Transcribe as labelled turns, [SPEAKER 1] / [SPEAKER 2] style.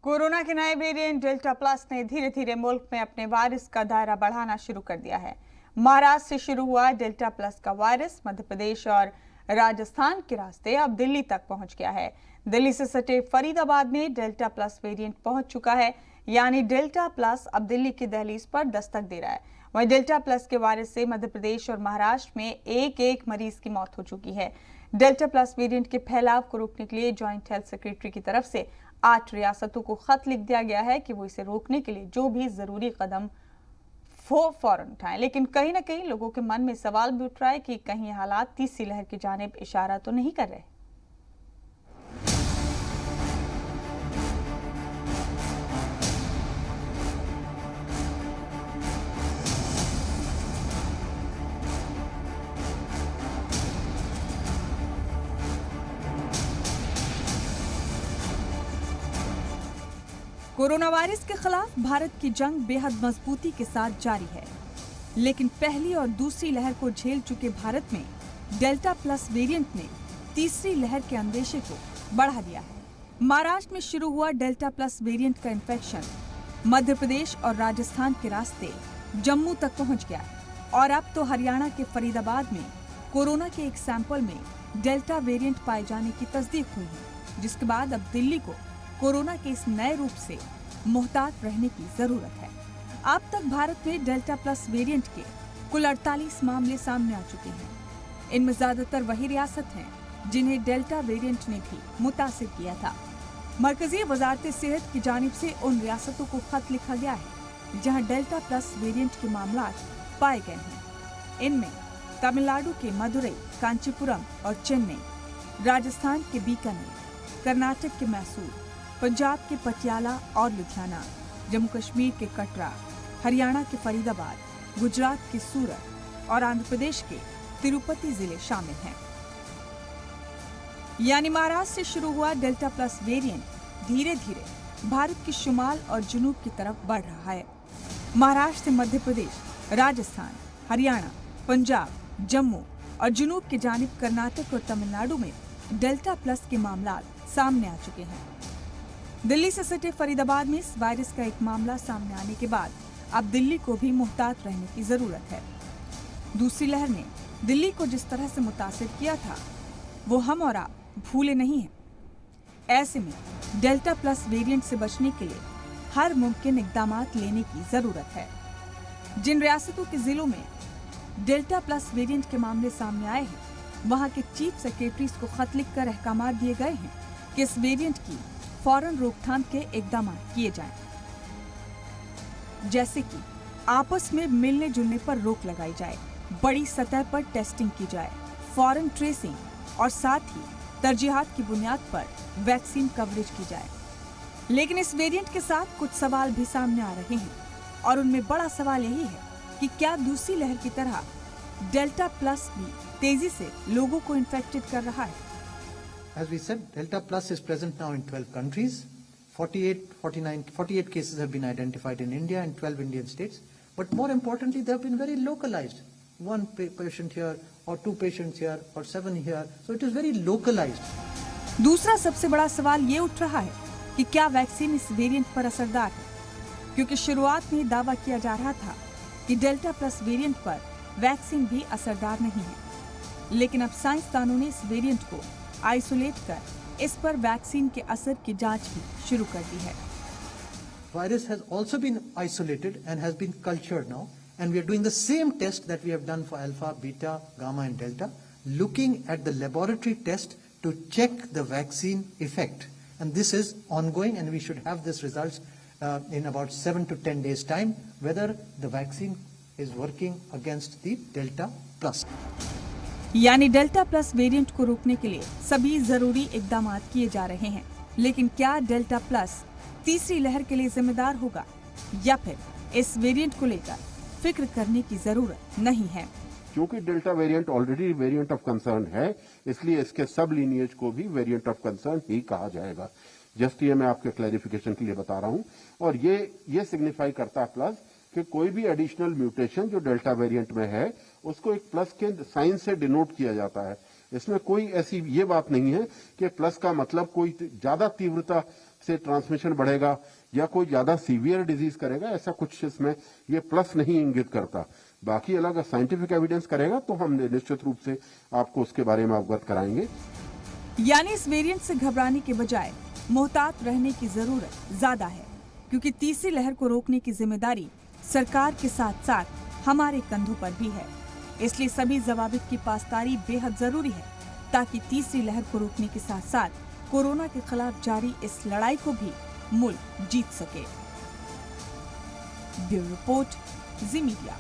[SPEAKER 1] Corona के नए variant delta plus ने धीरे धीरे मुल्क में अपने वायरस का दायरा बढ़ाना शुरू कर दिया है। महाराष्ट्र से शुरू हुआ डेल्टा प्लस का वायरस मध्य प्रदेश और राजस्थान के रास्ते अब दिल्ली तक पहुंच गया है। दिल्ली से सटे फरीदाबाद में डेल्टा प्लस वेरिएंट पहुंच चुका है, यानी डेल्टा प्लस अब दिल्ली की दहलीज पर दस्तक दे रहा है। वहीं डेल्टा प्लस के वायरस से मध्य प्रदेश और महाराष्ट्र में एक मरीज की मौत हो चुकी है। डेल्टा प्लस वेरिएंट के फैलाव को रोकने के लिए ज्वाइंट हेल्थ सेक्रेटरी की तरफ से 8 रियासतों को खत लिख दिया गया है कि वो इसे रोकने के लिए जो भी जरूरी कदम फौरन उठाएं। लेकिन कहीं ना कहीं लोगों के मन में सवाल भी उठ रहा है कि कहीं ये हालात तीसरी लहर की जानिब इशारा तो नहीं कर रहे। कोरोना वायरस के खिलाफ भारत की जंग बेहद मजबूती के साथ जारी है, लेकिन पहली और दूसरी लहर को झेल चुके भारत में डेल्टा प्लस वेरिएंट ने तीसरी लहर के अंदेशे को बढ़ा दिया है। महाराष्ट्र में शुरू हुआ डेल्टा प्लस वेरिएंट का इन्फेक्शन मध्य प्रदेश और राजस्थान के रास्ते जम्मू तक पहुंच गया और अब तो हरियाणा के फरीदाबाद में कोरोना के एक सैंपल में डेल्टा वेरिएंट पाए जाने की तस्दीक हुई है, जिसके बाद अब दिल्ली को कोरोना के इस नए रूप से मुहतात रहने की जरूरत है। अब तक भारत में डेल्टा प्लस वेरिएंट के कुल 48 मामले सामने आ चुके हैं। इनमें ज्यादातर वही रियासत हैं जिन्हें डेल्टा वेरिएंट ने भी मुतासिर किया था। मरकजी वजारत सेहत की जानिब से उन रियासतों को खत लिखा गया है जहां डेल्टा प्लस वेरिएंट के मामला पाए गए हैं। इनमें तमिलनाडु के मदुरई, कांचीपुरम और चेन्नई, राजस्थान के बीकानेर, कर्नाटक के मैसूर, पंजाब के पटियाला और लुधियाना, जम्मू कश्मीर के कटरा, हरियाणा के फरीदाबाद, गुजरात के सूरत और आंध्र प्रदेश के तिरुपति जिले शामिल हैं। यानी महाराष्ट्र से शुरू हुआ डेल्टा प्लस वेरिएंट धीरे धीरे भारत के शुमाल और जुनूब की तरफ बढ़ रहा है। महाराष्ट्र से मध्य प्रदेश, राजस्थान, हरियाणा, पंजाब, जम्मू और जुनूब की जानिब कर्नाटक और तमिलनाडु में डेल्टा प्लस के मामला सामने आ चुके हैं। दिल्ली से सटे फरीदाबाद में इस वायरस का एक मामला सामने आने के बाद अब दिल्ली को भी मुहतात रहने की जरूरत है। दूसरी लहर ने दिल्ली को जिस तरह से मुतासिर किया था वो हम और आप भूले नहीं हैं। ऐसे में डेल्टा प्लस वेरिएंट से बचने के लिए हर मुमकिन इक़दामात लेने की जरूरत है। जिन रियासतों के जिलों में डेल्टा प्लस वेरिएंट के मामले सामने आए हैं, वहां के चीफ सेक्रेटरीज को खत लिखकर अहकामात दिए गए हैं कि इस वेरिएंट की फौरन रोकथाम के इक़दाम किए जाएं, जैसे कि आपस में मिलने जुलने पर रोक लगाई जाए, बड़ी सतह पर टेस्टिंग की जाए, फौरन ट्रेसिंग और साथ ही तरजीहात की बुनियाद पर वैक्सीन कवरेज की जाए। लेकिन इस वेरिएंट के साथ कुछ सवाल भी सामने आ रहे हैं और उनमें बड़ा सवाल यही है कि क्या दूसरी लहर की तरह डेल्टा प्लस भी तेजी से लोगों को इन्फेक्टेड कर रहा है।
[SPEAKER 2] As we said, Delta Plus is present now in 12 countries. 48 cases have been identified in India and 12 Indian states. But more importantly, they have been very localized. One patient here or 2 patients here or 7 here. So it is very localized.
[SPEAKER 1] दूसरा सबसे बड़ा सवाल ये उठ रहा है कि क्या वैक्सीन इस वेरिएंट पर असरदार है, क्योंकि शुरुआत में दावा किया जा रहा था कि डेल्टा प्लस वेरिएंट पर वैक्सीन भी असरदार नहीं है, लेकिन अब साइंसदानों ने इस वेरिएंट को आइसोलेट कर इस पर वैक्सीन के असर की जांच भी शुरू कर दी है।
[SPEAKER 2] Virus has also been isolated and has been cultured now, and we are doing the same test that we have done for alpha, beta, gamma and delta, looking at the laboratory test to check the vaccine effect. And this is ongoing, and we should have this results in about 7 to 10 days time, whether the vaccine is working against the delta plus.
[SPEAKER 1] यानी delta plus variant को रोकने के लिए सभी जरूरी इक़दाम किए जा रहे हैं, लेकिन क्या डेल्टा प्लस तीसरी लहर के लिए जिम्मेदार होगा या फिर इस वेरिएंट को लेकर फिक्र करने की जरूरत नहीं है।
[SPEAKER 3] क्योंकि delta variant already variant of concern है, इसलिए इसके सब लीनिएज को भी वेरिएंट ऑफ कंसर्न ही कहा जाएगा। जस्ट ये मैं आपके क्लैरिफिकेशन के लिए बता रहा हूं, और ये सिग्निफाई करता है प्लस कि कोई भी एडिशनल म्यूटेशन जो डेल्टा वेरिएंट में है उसको एक प्लस के साइन से डिनोट किया जाता है। इसमें कोई ऐसी ये बात नहीं है कि प्लस का मतलब कोई ज्यादा तीव्रता से ट्रांसमिशन बढ़ेगा या कोई ज्यादा सीवियर डिजीज करेगा, ऐसा कुछ इसमें ये प्लस नहीं इंगित करता। बाकी अलग साइंटिफिक एविडेंस करेगा तो हम निश्चित रूप से आपको उसके बारे में अवगत कराएंगे।
[SPEAKER 1] यानी इस वेरिएंट से घबराने के बजाय मोहतात रहने की जरूरत ज्यादा है, क्योंकि तीसरी लहर को रोकने की जिम्मेदारी सरकार के साथ साथ हमारे कंधों पर भी है। इसलिए सभी जवाबित की पासदारी बेहद जरूरी है, ताकि तीसरी लहर को रोकने के साथ साथ कोरोना के खिलाफ जारी इस लड़ाई को भी मुल्क जीत सके। ब्यूरो रिपोर्ट, जी मीडिया।